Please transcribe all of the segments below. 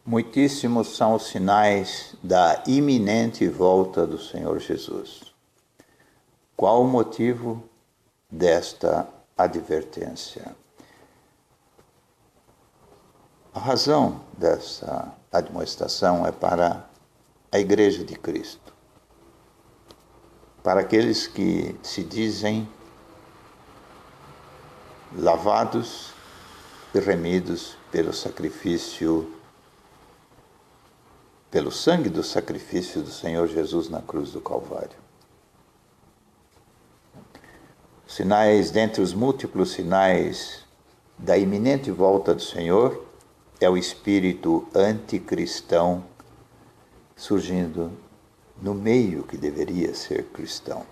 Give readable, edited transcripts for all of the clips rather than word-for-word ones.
Muitíssimos são os sinais da iminente volta do Senhor Jesus. Qual o motivo desta advertência? A razão dessa admoestação é para a Igreja de Cristo, para aqueles que se dizem lavados e remidos pelo sangue do sacrifício do Senhor Jesus na cruz do Calvário. Sinais, dentre os múltiplos sinais da iminente volta do Senhor, é o espírito anticristão surgindo no meio que deveria ser cristão.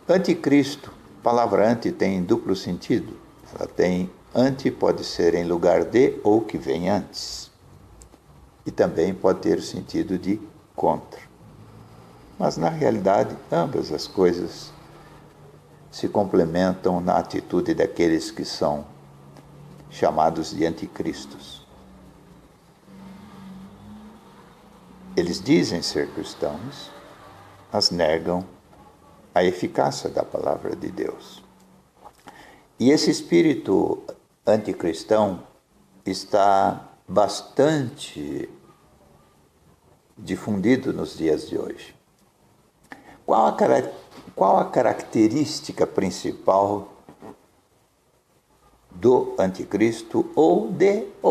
Anticristo, a palavra anti tem duplo sentido. Ela tem anti, pode ser em lugar de ou que vem antes. E também pode ter o sentido de contra. Mas na realidade, ambas as coisas se complementam na atitude daqueles que são chamados de anticristos. Eles dizem ser cristãos, mas negam a eficácia da palavra de Deus. E esse espírito anticristão está bastante difundido nos dias de hoje. Qual a característica principal do anticristo ou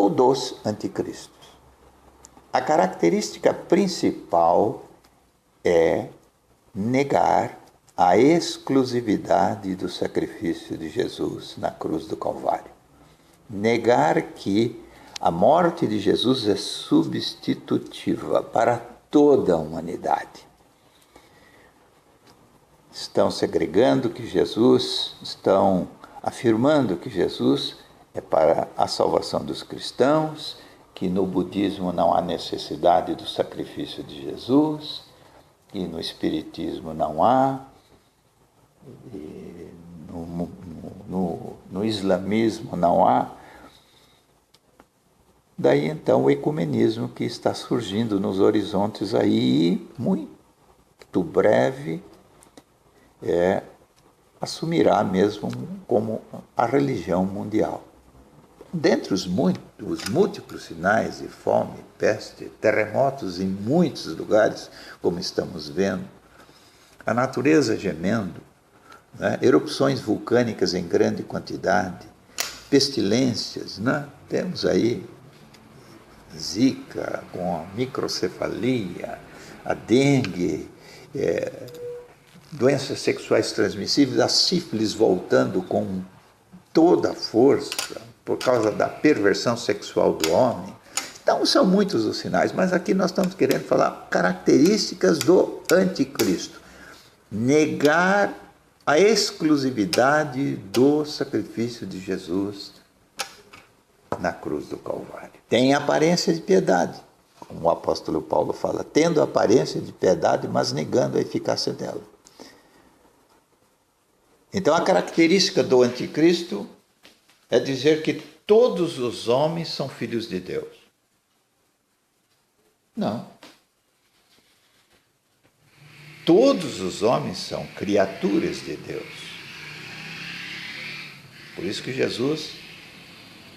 dos anticristos? A característica principal é negar a exclusividade do sacrifício de Jesus na cruz do Calvário. Negar que a morte de Jesus é substitutiva para toda a humanidade. Estão segregando que Jesus, estão afirmando que Jesus é para a salvação dos cristãos, que no budismo não há necessidade do sacrifício de Jesus, que no espiritismo não há, e no islamismo não há. Daí então o ecumenismo que está surgindo nos horizontes aí, muito breve, assumirá mesmo como a religião mundial. Dentre os múltiplos sinais de fome, peste, terremotos em muitos lugares, como estamos vendo, a natureza gemendo, erupções vulcânicas em grande quantidade, pestilências, temos aí Zika, com a microcefalia, a dengue, doenças sexuais transmissíveis, a sífilis voltando com toda a força por causa da perversão sexual do homem. Então, são muitos os sinais, mas aqui nós estamos querendo falar características do anticristo. Negar a exclusividade do sacrifício de Jesus na cruz do Calvário. Tem aparência de piedade, como o apóstolo Paulo fala, tendo aparência de piedade, mas negando a eficácia dela. Então, a característica do anticristo é dizer que todos os homens são filhos de Deus. Não. Todos os homens são criaturas de Deus. Por isso que Jesus,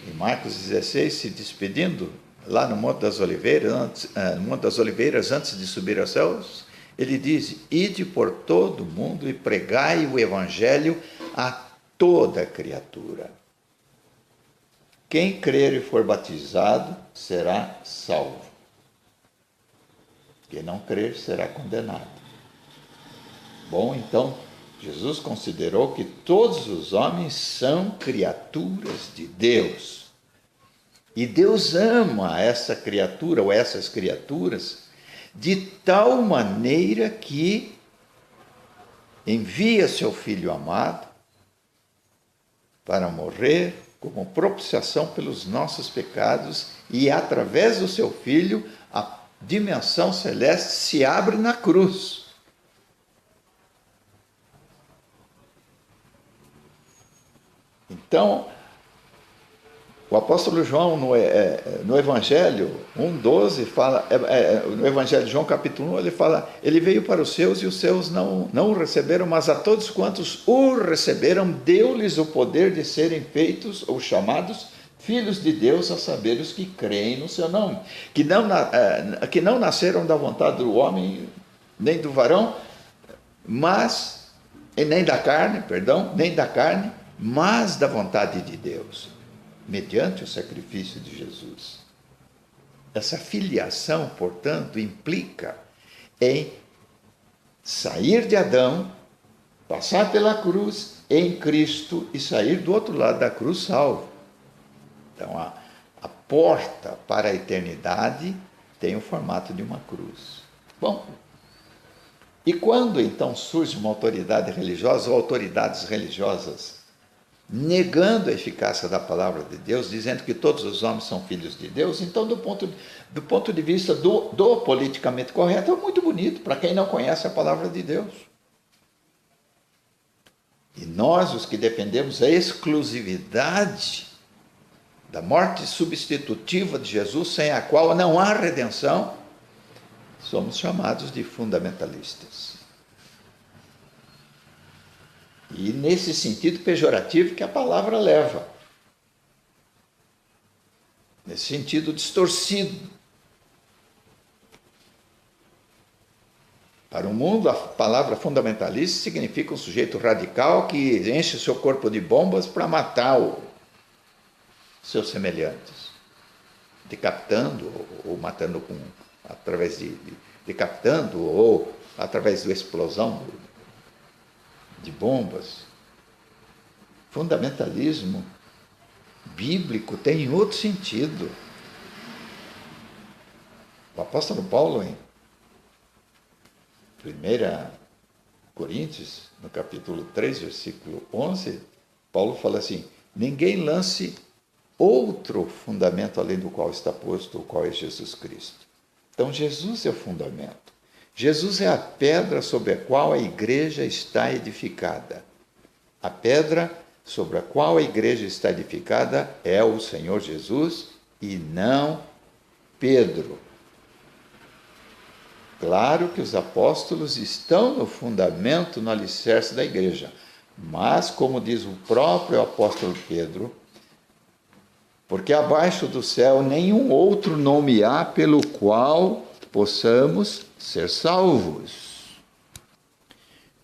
em Marcos 16, se despedindo lá no Monte das Oliveiras, antes de subir aos céus, ele diz: ide por todo o mundo e pregai o evangelho a toda criatura. Quem crer e for batizado será salvo. Quem não crer será condenado. Bom, então, Jesus considerou que todos os homens são criaturas de Deus. E Deus ama essa criatura ou essas criaturas de tal maneira que envia seu Filho amado para morrer como propiciação pelos nossos pecados, e através do seu Filho a dimensão celeste se abre na cruz. Então, O apóstolo João, no Evangelho 1,12, fala, no Evangelho de João, capítulo 1, ele fala, ele veio para os seus e os seus não o receberam, mas a todos quantos o receberam, deu-lhes o poder de serem feitos ou chamados filhos de Deus, a saber, os que creem no seu nome, que não nasceram da vontade do homem, nem do varão, nem da carne, mas da vontade de Deus, mediante o sacrifício de Jesus. Essa filiação, portanto, implica em sair de Adão, passar pela cruz em Cristo e sair do outro lado da cruz salvo. Então, a porta para a eternidade tem o formato de uma cruz. Bom, e quando então surge uma autoridade religiosa ou autoridades religiosas negando a eficácia da palavra de Deus, dizendo que todos os homens são filhos de Deus, então do ponto de vista do politicamente correto, é muito bonito para quem não conhece a palavra de Deus. E nós, os que defendemos a exclusividade da morte substitutiva de Jesus, sem a qual não há redenção, somos chamados de fundamentalistas. E nesse sentido pejorativo que a palavra leva. Nesse sentido distorcido. Para o mundo, a palavra fundamentalista significa um sujeito radical que enche seu corpo de bombas para matar seus semelhantes, decapitando ou matando através decapitando ou através da explosão de bombas. Fundamentalismo bíblico tem outro sentido. O apóstolo Paulo, em 1 Coríntios, no capítulo 3, versículo 11, Paulo fala assim: ninguém lance outro fundamento além do qual está posto, o qual é Jesus Cristo. Então, Jesus é o fundamento. Jesus é a pedra sobre a qual a igreja está edificada. A pedra sobre a qual a igreja está edificada é o Senhor Jesus e não Pedro. Claro que os apóstolos estão no fundamento, no alicerce da igreja, mas, como diz o próprio apóstolo Pedro, porque abaixo do céu nenhum outro nome há pelo qual possamos ser salvos.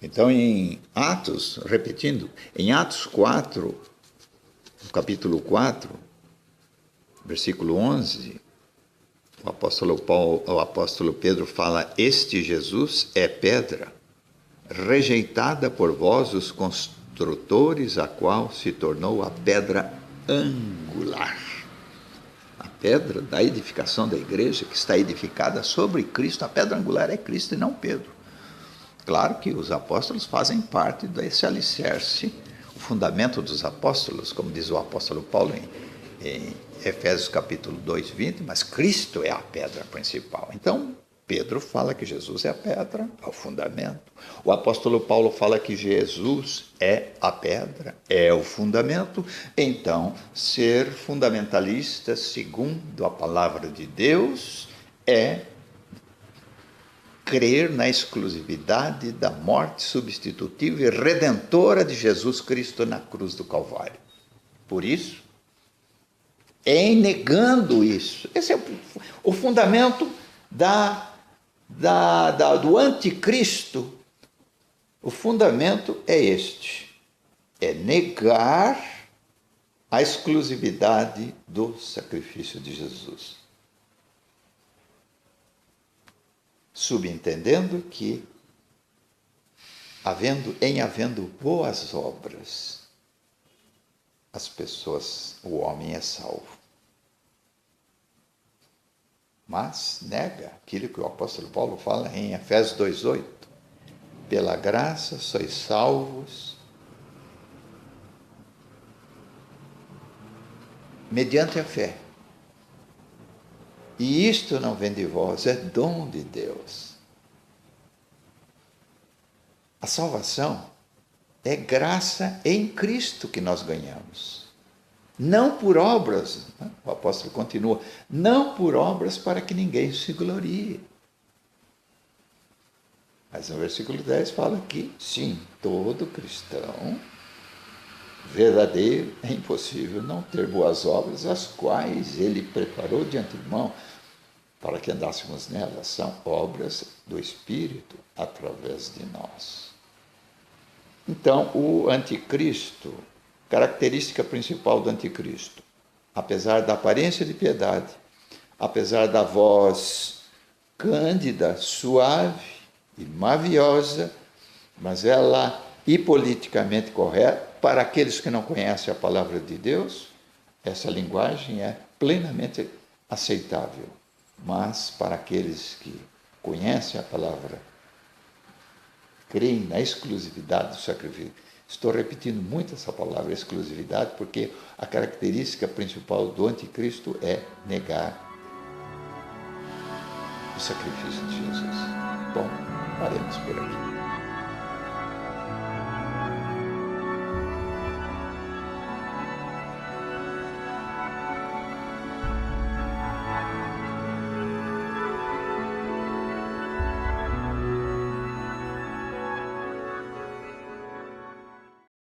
Então, em Atos, repetindo, em Atos 4, no capítulo 4, versículo 11, o apóstolo Pedro fala: este Jesus é pedra, rejeitada por vós, os construtores, a qual se tornou a pedra angular. A pedra da edificação da igreja, que está edificada sobre Cristo, a pedra angular é Cristo e não Pedro. Claro que os apóstolos fazem parte desse alicerce, o fundamento dos apóstolos, como diz o apóstolo Paulo em Efésios capítulo 2, 20, mas Cristo é a pedra principal. Então, Pedro fala que Jesus é a pedra, é o fundamento. O apóstolo Paulo fala que Jesus é a pedra, é o fundamento. Então, ser fundamentalista, segundo a palavra de Deus, é crer na exclusividade da morte substitutiva e redentora de Jesus Cristo na cruz do Calvário. Por isso, em negando isso, esse é o fundamento do anticristo. O fundamento é este: é negar a exclusividade do sacrifício de Jesus. Subentendendo que, havendo boas obras, o homem é salvo. Mas nega aquilo que o apóstolo Paulo fala em Efésios 2,8. Pela graça sois salvos mediante a fé. E isto não vem de vós, é dom de Deus. A salvação é graça em Cristo que nós ganhamos. Não por obras, né? O apóstolo continua, não por obras para que ninguém se glorie. Mas no versículo 10 fala que, sim, todo cristão verdadeiro é impossível não ter boas obras, as quais ele preparou de antemão para que andássemos nelas. São obras do Espírito através de nós. Então, o anticristo, característica principal do anticristo, apesar da aparência de piedade, apesar da voz cândida, suave e maviosa, mas ela e politicamente correta, para aqueles que não conhecem a palavra de Deus, essa linguagem é plenamente aceitável. Mas para aqueles que conhecem a palavra, creem na exclusividade do sacrifício. Estou repetindo muito essa palavra exclusividade, porque a característica principal do anticristo é negar o sacrifício de Jesus. Bom, paremos por aqui.